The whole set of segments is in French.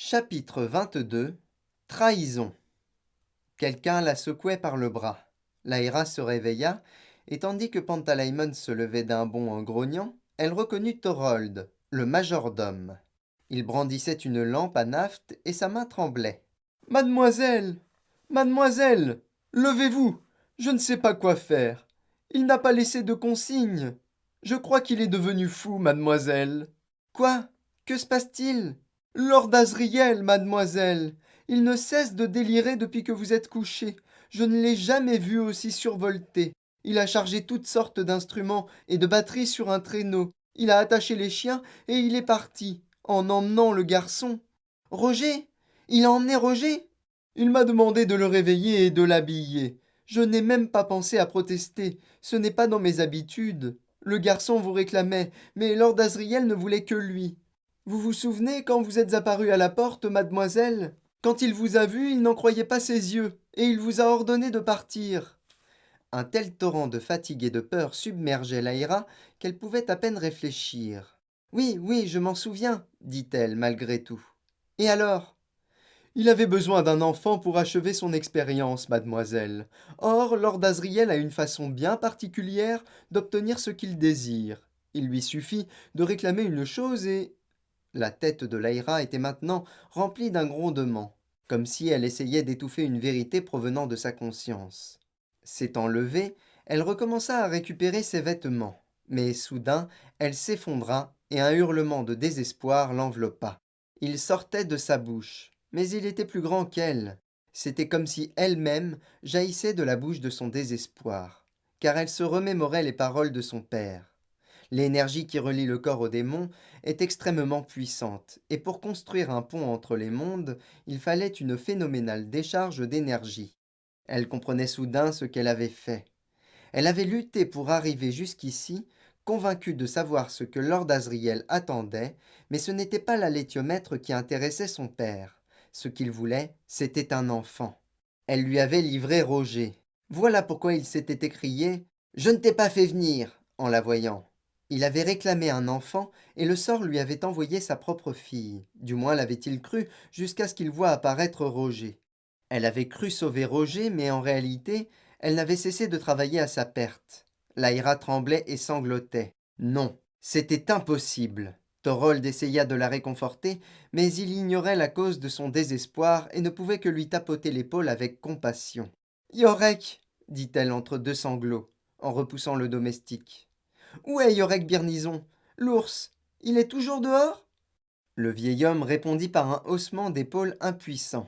Chapitre 22. Trahison. Quelqu'un la secouait par le bras. Laïra se réveilla, et tandis que Pantalaimon se levait d'un bond en grognant, elle reconnut Thorold, le majordome. Il brandissait une lampe à naphte et sa main tremblait. Mademoiselle, mademoiselle, levez-vous, je ne sais pas quoi faire. Il n'a pas laissé de consigne. Je crois qu'il est devenu fou, mademoiselle. Quoi? Que se passe-t-il? Lord Asriel, mademoiselle. Il ne cesse de délirer depuis que vous êtes couchée. Je ne l'ai jamais vu aussi survolté. Il a chargé toutes sortes d'instruments et de batteries sur un traîneau. Il a attaché les chiens et il est parti, en emmenant le garçon. Roger? Il a emmené Roger? Il m'a demandé de le réveiller et de l'habiller. Je n'ai même pas pensé à protester. Ce n'est pas dans mes habitudes. Le garçon vous réclamait, mais Lord Asriel ne voulait que lui. Vous vous souvenez quand vous êtes apparue à la porte, mademoiselle? Quand il vous a vu, il n'en croyait pas ses yeux, et il vous a ordonné de partir. Un tel torrent de fatigue et de peur submergeait Laïra qu'elle pouvait à peine réfléchir. Oui, oui, je m'en souviens, dit-elle malgré tout. Et alors? Il avait besoin d'un enfant pour achever son expérience, mademoiselle. Or, Lord Asriel a une façon bien particulière d'obtenir ce qu'il désire. Il lui suffit de réclamer une chose et... La tête de Laïra était maintenant remplie d'un grondement, comme si elle essayait d'étouffer une vérité provenant de sa conscience. S'étant levée, elle recommença à récupérer ses vêtements, mais soudain elle s'effondra et un hurlement de désespoir l'enveloppa. Il sortait de sa bouche, mais il était plus grand qu'elle. C'était comme si elle-même jaillissait de la bouche de son désespoir, car elle se remémorait les paroles de son père. L'énergie qui relie le corps au démon est extrêmement puissante, et pour construire un pont entre les mondes, il fallait une phénoménale décharge d'énergie. Elle comprenait soudain ce qu'elle avait fait. Elle avait lutté pour arriver jusqu'ici, convaincue de savoir ce que Lord Asriel attendait, mais ce n'était pas la laitiomètre qui intéressait son père. Ce qu'il voulait, c'était un enfant. Elle lui avait livré Roger. Voilà pourquoi il s'était écrié « Je ne t'ai pas fait venir » en la voyant. Il avait réclamé un enfant, et le sort lui avait envoyé sa propre fille. Du moins l'avait-il cru, jusqu'à ce qu'il voie apparaître Roger. Elle avait cru sauver Roger, mais en réalité, elle n'avait cessé de travailler à sa perte. Laïra tremblait et sanglotait. Non, c'était impossible. Thorold essaya de la réconforter, mais il ignorait la cause de son désespoir et ne pouvait que lui tapoter l'épaule avec compassion. Yorek, dit-elle entre deux sanglots, en repoussant le domestique. Où est Yorek Birnison? L'ours, il est toujours dehors? Le vieil homme répondit par un haussement d'épaules impuissant.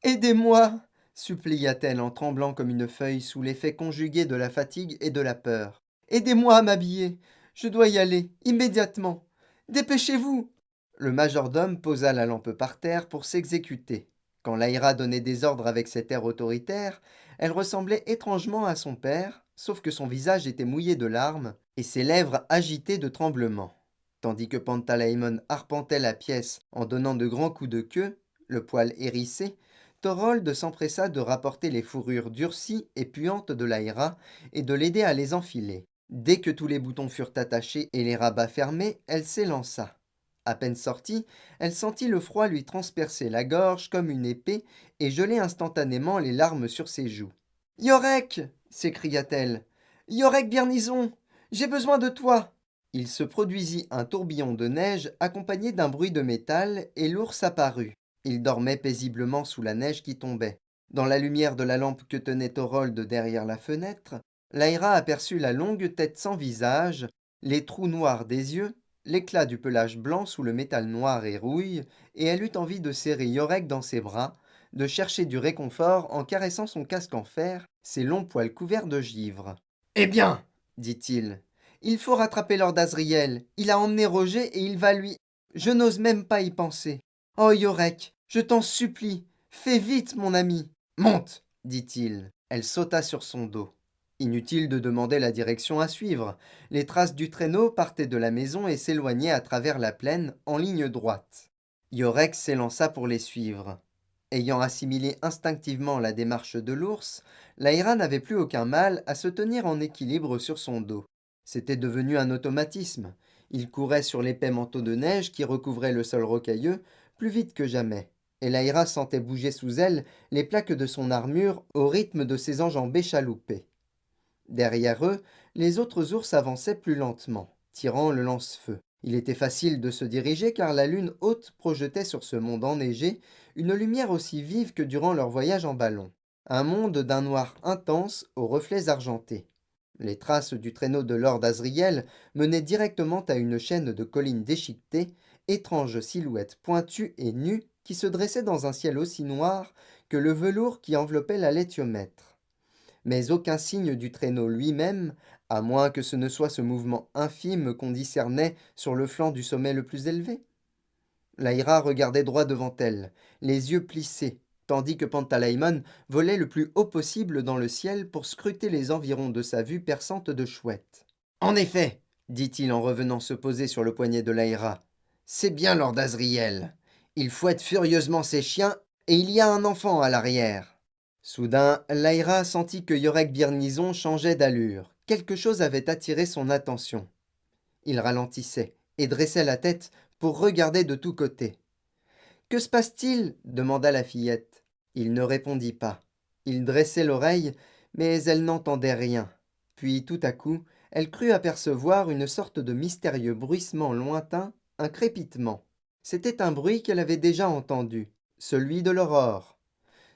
Aidez-moi, supplia-t-elle en tremblant comme une feuille sous l'effet conjugué de la fatigue et de la peur. Aidez-moi à m'habiller. Je dois y aller, immédiatement. Dépêchez-vous. Le majordome posa la lampe par terre pour s'exécuter. Quand Laïra donnait des ordres avec cet air autoritaire, elle ressemblait étrangement à son père, sauf que son visage était mouillé de larmes et ses lèvres agitées de tremblements. Tandis que Pantalaimon arpentait la pièce en donnant de grands coups de queue, le poil hérissé, Thorold s'empressa de rapporter les fourrures durcies et puantes de Laïra et de l'aider à les enfiler. Dès que tous les boutons furent attachés et les rabats fermés, elle s'élança. À peine sortie, elle sentit le froid lui transpercer la gorge comme une épée et geler instantanément les larmes sur ses joues. Yorek s'écria-t-elle. Yorek Birnison, j'ai besoin de toi. Il se produisit un tourbillon de neige accompagné d'un bruit de métal et l'ours apparut. Il dormait paisiblement sous la neige qui tombait. Dans la lumière de la lampe que tenait Thorold derrière la fenêtre, Laïra aperçut la longue tête sans visage, les trous noirs des yeux, l'éclat du pelage blanc sous le métal noir et rouille, et elle eut envie de serrer Yorek dans ses bras, de chercher du réconfort en caressant son casque en fer, ses longs poils couverts de givre. Eh bien, dit-il, il faut rattraper Lord Asriel. Il a emmené Roger et il va lui... Je n'ose même pas y penser. Oh, Yorek, je t'en supplie, fais vite, mon ami. Monte, dit-il. Elle sauta sur son dos. Inutile de demander la direction à suivre. Les traces du traîneau partaient de la maison et s'éloignaient à travers la plaine en ligne droite. Yorek s'élança pour les suivre. Ayant assimilé instinctivement la démarche de l'ours, Laïra n'avait plus aucun mal à se tenir en équilibre sur son dos. C'était devenu un automatisme. Il courait sur l'épais manteau de neige qui recouvrait le sol rocailleux, plus vite que jamais, et Laïra sentait bouger sous elle les plaques de son armure au rythme de ses enjambées chaloupées. Derrière eux, les autres ours avançaient plus lentement, tirant le lance-feu. Il était facile de se diriger car la lune haute projetait sur ce monde enneigé une lumière aussi vive que durant leur voyage en ballon. Un monde d'un noir intense aux reflets argentés. Les traces du traîneau de Lord Asriel menaient directement à une chaîne de collines déchiquetées, étranges silhouettes pointues et nues qui se dressaient dans un ciel aussi noir que le velours qui enveloppait la laitiomètre. Mais aucun signe du traîneau lui-même, à moins que ce ne soit ce mouvement infime qu'on discernait sur le flanc du sommet le plus élevé. Laïra regardait droit devant elle, les yeux plissés, tandis que Pantalaimon volait le plus haut possible dans le ciel pour scruter les environs de sa vue perçante de chouette. En effet, dit-il en revenant se poser sur le poignet de Laïra, c'est bien Lord Asriel. Il fouette furieusement ses chiens et il y a un enfant à l'arrière. Soudain, Laïra sentit que Yorek Birnison changeait d'allure. Quelque chose avait attiré son attention. Il ralentissait et dressait la tête pour regarder de tous côtés. « Que se passe-t-il » demanda la fillette. Il ne répondit pas. Il dressait l'oreille, mais elle n'entendait rien. Puis, tout à coup, elle crut apercevoir une sorte de mystérieux bruissement lointain, un crépitement. C'était un bruit qu'elle avait déjà entendu, celui de l'aurore.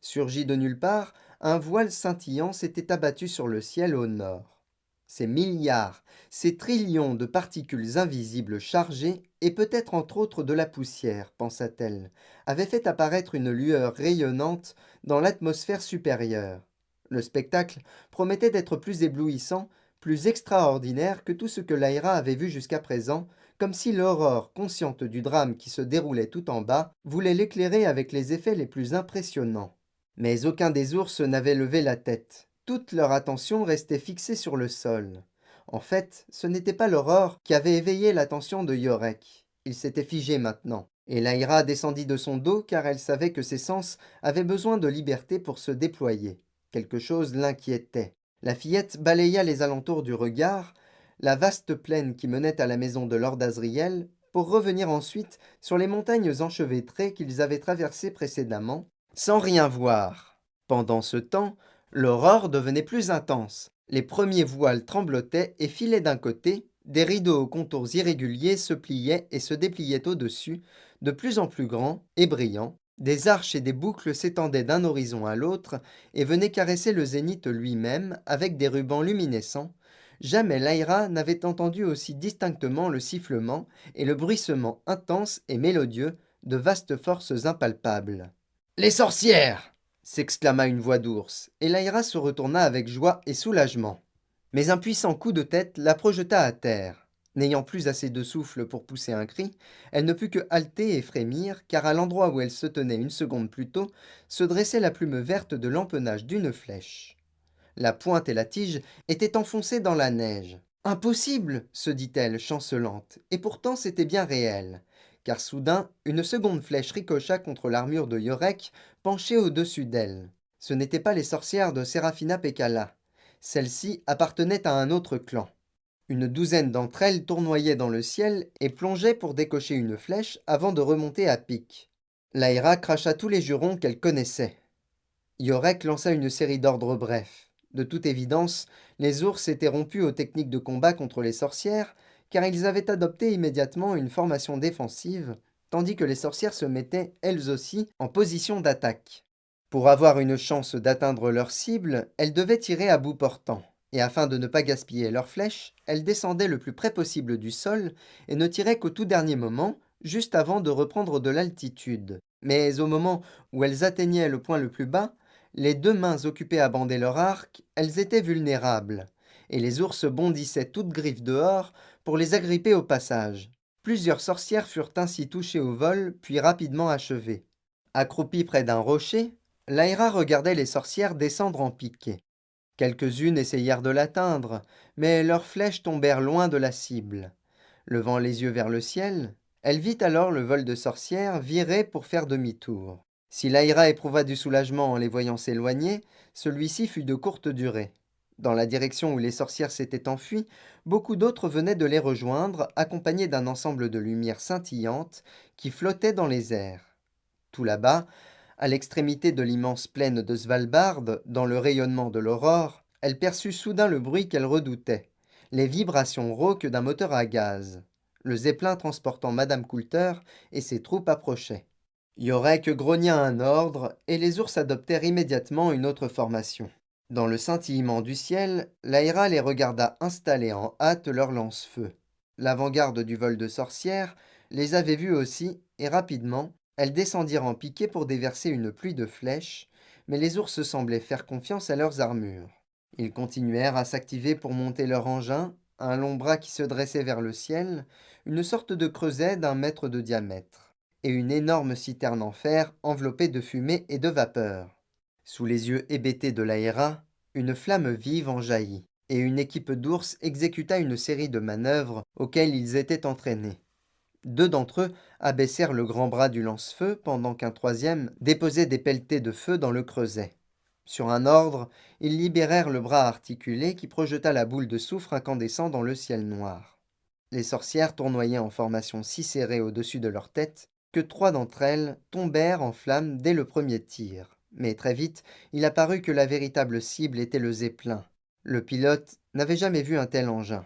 Surgi de nulle part, un voile scintillant s'était abattu sur le ciel au nord. Ces milliards, ces trillions de particules invisibles chargées, et peut-être entre autres de la poussière, pensa-t-elle, avaient fait apparaître une lueur rayonnante dans l'atmosphère supérieure. Le spectacle promettait d'être plus éblouissant, plus extraordinaire que tout ce que Laïra avait vu jusqu'à présent, comme si l'aurore, consciente du drame qui se déroulait tout en bas, voulait l'éclairer avec les effets les plus impressionnants. Mais aucun des ours n'avait levé la tête. Toute leur attention restait fixée sur le sol. En fait, ce n'était pas l'aurore qui avait éveillé l'attention de Yorek. Il s'était figé maintenant. Et Laïra descendit de son dos car elle savait que ses sens avaient besoin de liberté pour se déployer. Quelque chose l'inquiétait. La fillette balaya les alentours du regard, la vaste plaine qui menait à la maison de Lord Asriel, pour revenir ensuite sur les montagnes enchevêtrées qu'ils avaient traversées précédemment, sans rien voir. Pendant ce temps, l'aurore devenait plus intense. Les premiers voiles tremblotaient et filaient d'un côté, des rideaux aux contours irréguliers se pliaient et se dépliaient au-dessus, de plus en plus grands et brillants. Des arches et des boucles s'étendaient d'un horizon à l'autre et venaient caresser le zénith lui-même avec des rubans luminescents. Jamais Laïra n'avait entendu aussi distinctement le sifflement et le bruissement intense et mélodieux de vastes forces impalpables. Les sorcières s'exclama une voix d'ours, et Laïra se retourna avec joie et soulagement. Mais un puissant coup de tête la projeta à terre. N'ayant plus assez de souffle pour pousser un cri, elle ne put que halter et frémir, car à l'endroit où elle se tenait une seconde plus tôt, se dressait la plume verte de l'empennage d'une flèche. La pointe et la tige étaient enfoncées dans la neige. Impossible, se dit-elle, chancelante, et pourtant c'était bien réel, car soudain une seconde flèche ricocha contre l'armure de Yorek, penchée au-dessus d'elle. Ce n'étaient pas les sorcières de Serafina Pekkala. Celles-ci appartenaient à un autre clan. Une douzaine d'entre elles tournoyaient dans le ciel et plongeaient pour décocher une flèche avant de remonter à pic. Laïra cracha tous les jurons qu'elle connaissait. Yorek lança une série d'ordres brefs. De toute évidence, les ours étaient rompus aux techniques de combat contre les sorcières, car ils avaient adopté immédiatement une formation défensive, tandis que les sorcières se mettaient, elles aussi, en position d'attaque. Pour avoir une chance d'atteindre leur cible, elles devaient tirer à bout portant, et afin de ne pas gaspiller leurs flèches, elles descendaient le plus près possible du sol et ne tiraient qu'au tout dernier moment, juste avant de reprendre de l'altitude. Mais au moment où elles atteignaient le point le plus bas, les deux mains occupées à bander leur arc, elles étaient vulnérables, et les ours bondissaient toutes griffes dehors pour les agripper au passage. Plusieurs sorcières furent ainsi touchées au vol, puis rapidement achevées. Accroupie près d'un rocher, Laïra regardait les sorcières descendre en piqué. Quelques-unes essayèrent de l'atteindre, mais leurs flèches tombèrent loin de la cible. Levant les yeux vers le ciel, elle vit alors le vol de sorcières virer pour faire demi-tour. Si Laïra éprouva du soulagement en les voyant s'éloigner, celui-ci fut de courte durée. Dans la direction où les sorcières s'étaient enfuies, beaucoup d'autres venaient de les rejoindre, accompagnés d'un ensemble de lumières scintillantes qui flottaient dans les airs. Tout là-bas, à l'extrémité de l'immense plaine de Svalbard, dans le rayonnement de l'aurore, elle perçut soudain le bruit qu'elle redoutait, les vibrations rauques d'un moteur à gaz. Le zeppelin transportant Madame Coulter et ses troupes approchait. Yorek grogna un ordre, et les ours adoptèrent immédiatement une autre formation. Dans le scintillement du ciel, Lyra les regarda installer en hâte leurs lance-feu. L'avant-garde du vol de sorcières les avait vus aussi, et rapidement, elles descendirent en piqué pour déverser une pluie de flèches, mais les ours semblaient faire confiance à leurs armures. Ils continuèrent à s'activer pour monter leur engin, un long bras qui se dressait vers le ciel, une sorte de creuset d'1 mètre de diamètre, et une énorme citerne en fer enveloppée de fumée et de vapeur. Sous les yeux hébétés de l'Aéra, une flamme vive en jaillit, et une équipe d'ours exécuta une série de manœuvres auxquelles ils étaient entraînés. 2 d'entre eux abaissèrent le grand bras du lance-feu pendant qu'un troisième déposait des pelletées de feu dans le creuset. Sur un ordre, ils libérèrent le bras articulé qui projeta la boule de soufre incandescent dans le ciel noir. Les sorcières tournoyaient en formation si serrée au-dessus de leur tête que 3 d'entre elles tombèrent en flammes dès le premier tir. Mais très vite, il apparut que la véritable cible était le zeppelin. Le pilote n'avait jamais vu un tel engin,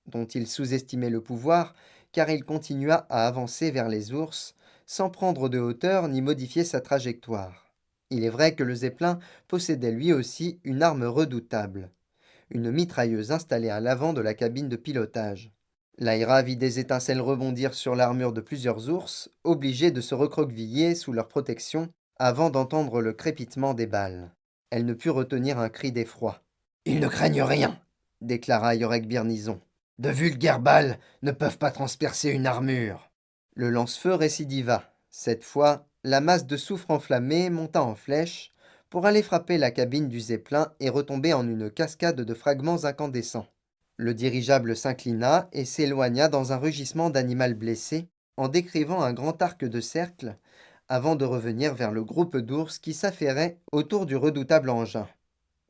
dont il sous-estimait le pouvoir, car il continua à avancer vers les ours, sans prendre de hauteur ni modifier sa trajectoire. Il est vrai que le zeppelin possédait lui aussi une arme redoutable, une mitrailleuse installée à l'avant de la cabine de pilotage. Lyra vit des étincelles rebondir sur l'armure de plusieurs ours, obligés de se recroqueviller sous leur protection avant d'entendre le crépitement des balles. Elle ne put retenir un cri d'effroi. Ils ne craignent rien, déclara Yorek Birnison. De vulgaires balles ne peuvent pas transpercer une armure. Le lance-feu récidiva. Cette fois, la masse de soufre enflammé monta en flèche pour aller frapper la cabine du zeppelin et retomber en une cascade de fragments incandescents. Le dirigeable s'inclina et s'éloigna dans un rugissement d'animal blessé, en décrivant un grand arc de cercle, avant de revenir vers le groupe d'ours qui s'affairait autour du redoutable engin.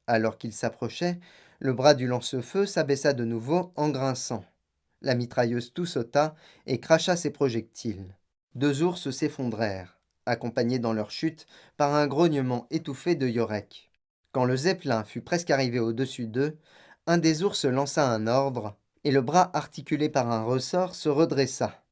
Alors qu'il s'approchait, le bras du lance-feu s'abaissa de nouveau en grinçant. La mitrailleuse tout sauta et cracha ses projectiles. 2 ours s'effondrèrent, accompagnés dans leur chute par un grognement étouffé de Yorek. Quand le zeppelin fut presque arrivé au-dessus d'eux, un des ours lança un ordre, et le bras articulé par un ressort se redressa.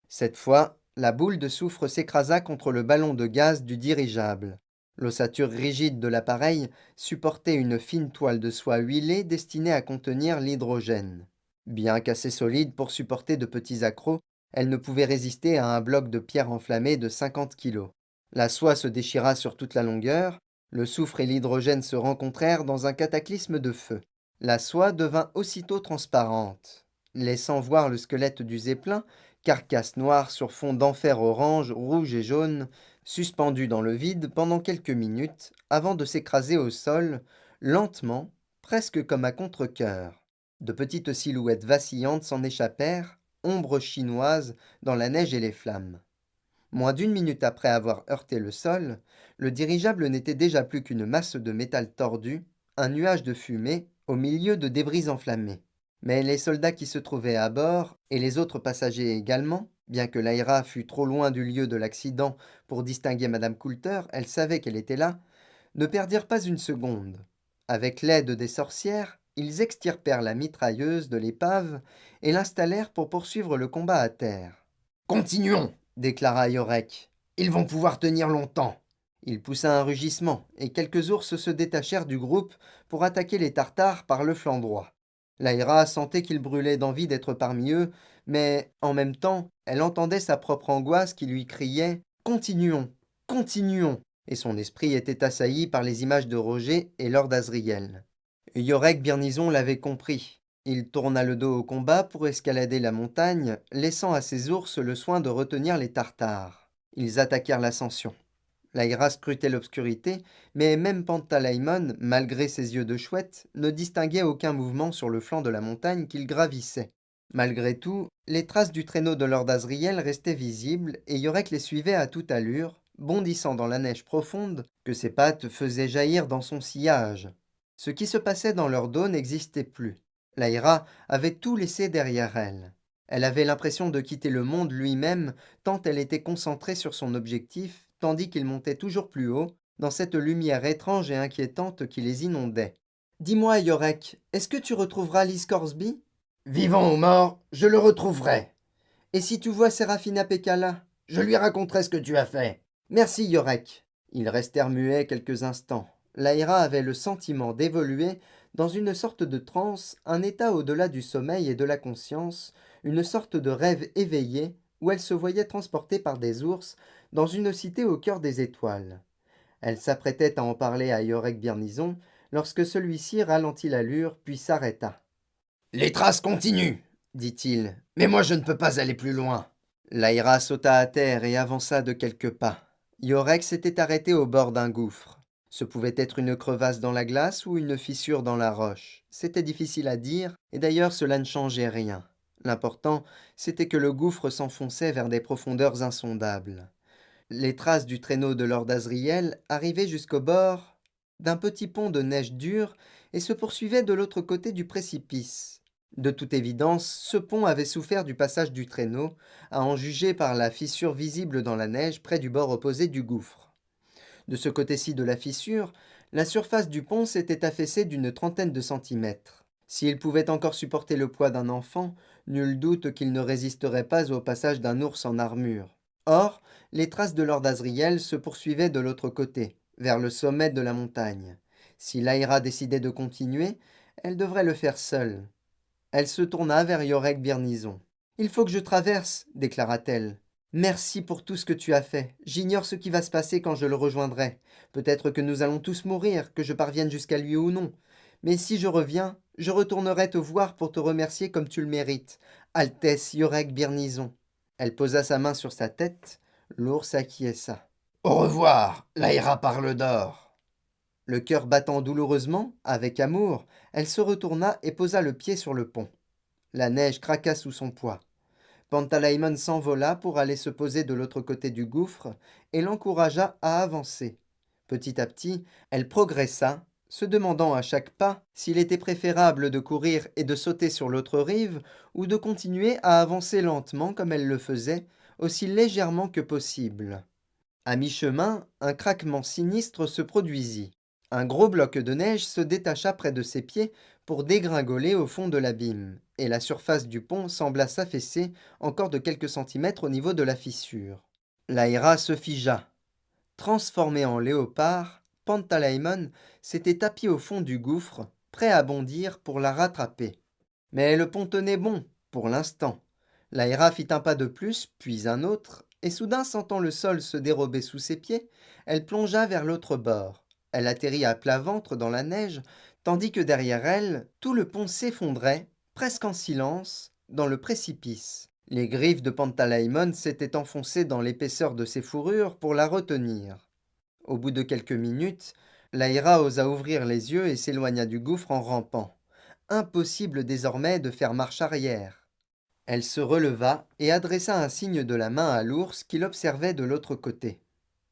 Cette fois, la boule de soufre s'écrasa contre le ballon de gaz du dirigeable. L'ossature rigide de l'appareil supportait une fine toile de soie huilée destinée à contenir l'hydrogène. Bien qu'assez solide pour supporter de petits accrocs, elle ne pouvait résister à un bloc de pierre enflammé de 50 kilos. La soie se déchira sur toute la longueur, le soufre et l'hydrogène se rencontrèrent dans un cataclysme de feu. La soie devint aussitôt transparente, laissant voir le squelette du zeppelin, carcasse noire sur fond d'enfer orange, rouge et jaune, suspendu dans le vide pendant quelques minutes avant de s'écraser au sol, lentement, presque comme à contre-cœur. De petites silhouettes vacillantes s'en échappèrent, ombres chinoises dans la neige et les flammes. Moins d'une minute après avoir heurté le sol, le dirigeable n'était déjà plus qu'une masse de métal tordu, un nuage de fumée, au milieu de débris enflammés. Mais les soldats qui se trouvaient à bord, et les autres passagers également, bien que l'Aïra fût trop loin du lieu de l'accident pour distinguer Madame Coulter, elle savait qu'elle était là, ne perdirent pas une seconde. Avec l'aide des sorcières, ils extirpèrent la mitrailleuse de l'épave et l'installèrent pour poursuivre le combat à terre. Continuons, déclara Yorek. Ils vont pouvoir tenir longtemps. Il poussa un rugissement, et quelques ours se détachèrent du groupe pour attaquer les Tartares par le flanc droit. Lyra sentait qu'il brûlait d'envie d'être parmi eux, mais en même temps, elle entendait sa propre angoisse qui lui criait Continuons, continuons, et son esprit était assailli par les images de Roger et Lord Asriel. Yorek Birnison l'avait compris. Il tourna le dos au combat pour escalader la montagne, laissant à ses ours le soin de retenir les Tartares. Ils attaquèrent l'ascension. Lyra scrutait l'obscurité, mais même Pantalaimon, malgré ses yeux de chouette, ne distinguait aucun mouvement sur le flanc de la montagne qu'ils gravissaient. Malgré tout, les traces du traîneau de Lord Asriel restaient visibles, et Yorek les suivait à toute allure, bondissant dans la neige profonde que ses pattes faisaient jaillir dans son sillage. Ce qui se passait dans leur dos n'existait plus. Lyra avait tout laissé derrière elle. Elle avait l'impression de quitter le monde lui-même, tant elle était concentrée sur son objectif, tandis qu'ils montaient toujours plus haut, dans cette lumière étrange et inquiétante qui les inondait. Dis-moi, Yorek, est-ce que tu retrouveras Lee Scoresby? Vivant ou mort, je le retrouverai. Et si tu vois Serafina Pekkala? Je lui raconterai ce que tu as fait. Merci, Yorek. Ils restèrent muets quelques instants. Laïra avait le sentiment d'évoluer dans une sorte de transe, un état au-delà du sommeil et de la conscience, une sorte de rêve éveillé où elle se voyait transportée par des ours dans une cité au cœur des étoiles. Elle s'apprêtait à en parler à Yorek Birnison lorsque celui-ci ralentit l'allure puis s'arrêta. Les traces continuent, dit-il, mais moi je ne peux pas aller plus loin. Laïra sauta à terre et avança de quelques pas. Yorek s'était arrêté au bord d'un gouffre. Ce pouvait être une crevasse dans la glace ou une fissure dans la roche. C'était difficile à dire, et d'ailleurs cela ne changeait rien. L'important, c'était que le gouffre s'enfonçait vers des profondeurs insondables. Les traces du traîneau de Lord Asriel arrivaient jusqu'au bord d'un petit pont de neige dure et se poursuivaient de l'autre côté du précipice. De toute évidence, ce pont avait souffert du passage du traîneau, à en juger par la fissure visible dans la neige près du bord opposé du gouffre. De ce côté-ci de la fissure, la surface du pont s'était affaissée d'une trentaine de centimètres. S'il pouvait encore supporter le poids d'un enfant, nul doute qu'il ne résisterait pas au passage d'un ours en armure. Or, les traces de Lord Asriel se poursuivaient de l'autre côté, vers le sommet de la montagne. Si Laïra décidait de continuer, elle devrait le faire seule. Elle se tourna vers Yorek Birnison. Il faut que je traverse, déclara-t-elle. Merci pour tout ce que tu as fait. J'ignore ce qui va se passer quand je le rejoindrai. Peut-être que nous allons tous mourir, que je parvienne jusqu'à lui ou non. Mais si je reviens, je retournerai te voir pour te remercier comme tu le mérites. Altesse Yorek Birnison. Elle posa sa main sur sa tête. L'ours acquiesça. Au revoir, Laïra parle d'or. Le cœur battant douloureusement, avec amour, elle se retourna et posa le pied sur le pont. La neige craqua sous son poids. Pantalaimon s'envola pour aller se poser de l'autre côté du gouffre et l'encouragea à avancer. Petit à petit, elle progressa, se demandant à chaque pas s'il était préférable de courir et de sauter sur l'autre rive ou de continuer à avancer lentement comme elle le faisait, aussi légèrement que possible. À mi-chemin, un craquement sinistre se produisit. Un gros bloc de neige se détacha près de ses pieds pour dégringoler au fond de l'abîme, et la surface du pont sembla s'affaisser encore de quelques centimètres au niveau de la fissure. Laïra se figea. Transformé en léopard, Pantalaimon s'était tapi au fond du gouffre, prêt à bondir pour la rattraper. Mais le pont tenait bon, pour l'instant. Laïra fit un pas de plus, puis un autre, et soudain sentant le sol se dérober sous ses pieds, elle plongea vers l'autre bord. Elle atterrit à plat ventre dans la neige, tandis que derrière elle, tout le pont s'effondrait, presque en silence, dans le précipice. Les griffes de Pantalaimon s'étaient enfoncées dans l'épaisseur de ses fourrures pour la retenir. Au bout de quelques minutes, Laïra osa ouvrir les yeux et s'éloigna du gouffre en rampant. Impossible désormais de faire marche arrière. Elle se releva et adressa un signe de la main à l'ours qui l'observait de l'autre côté.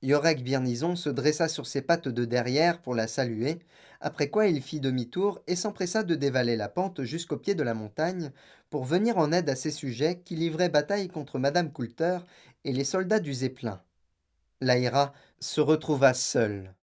Yorek Birnison se dressa sur ses pattes de derrière pour la saluer, après quoi il fit demi-tour et s'empressa de dévaler la pente jusqu'au pied de la montagne pour venir en aide à ses sujets qui livraient bataille contre Madame Coulter et les soldats du Zeppelin. Laïra se retrouva seule.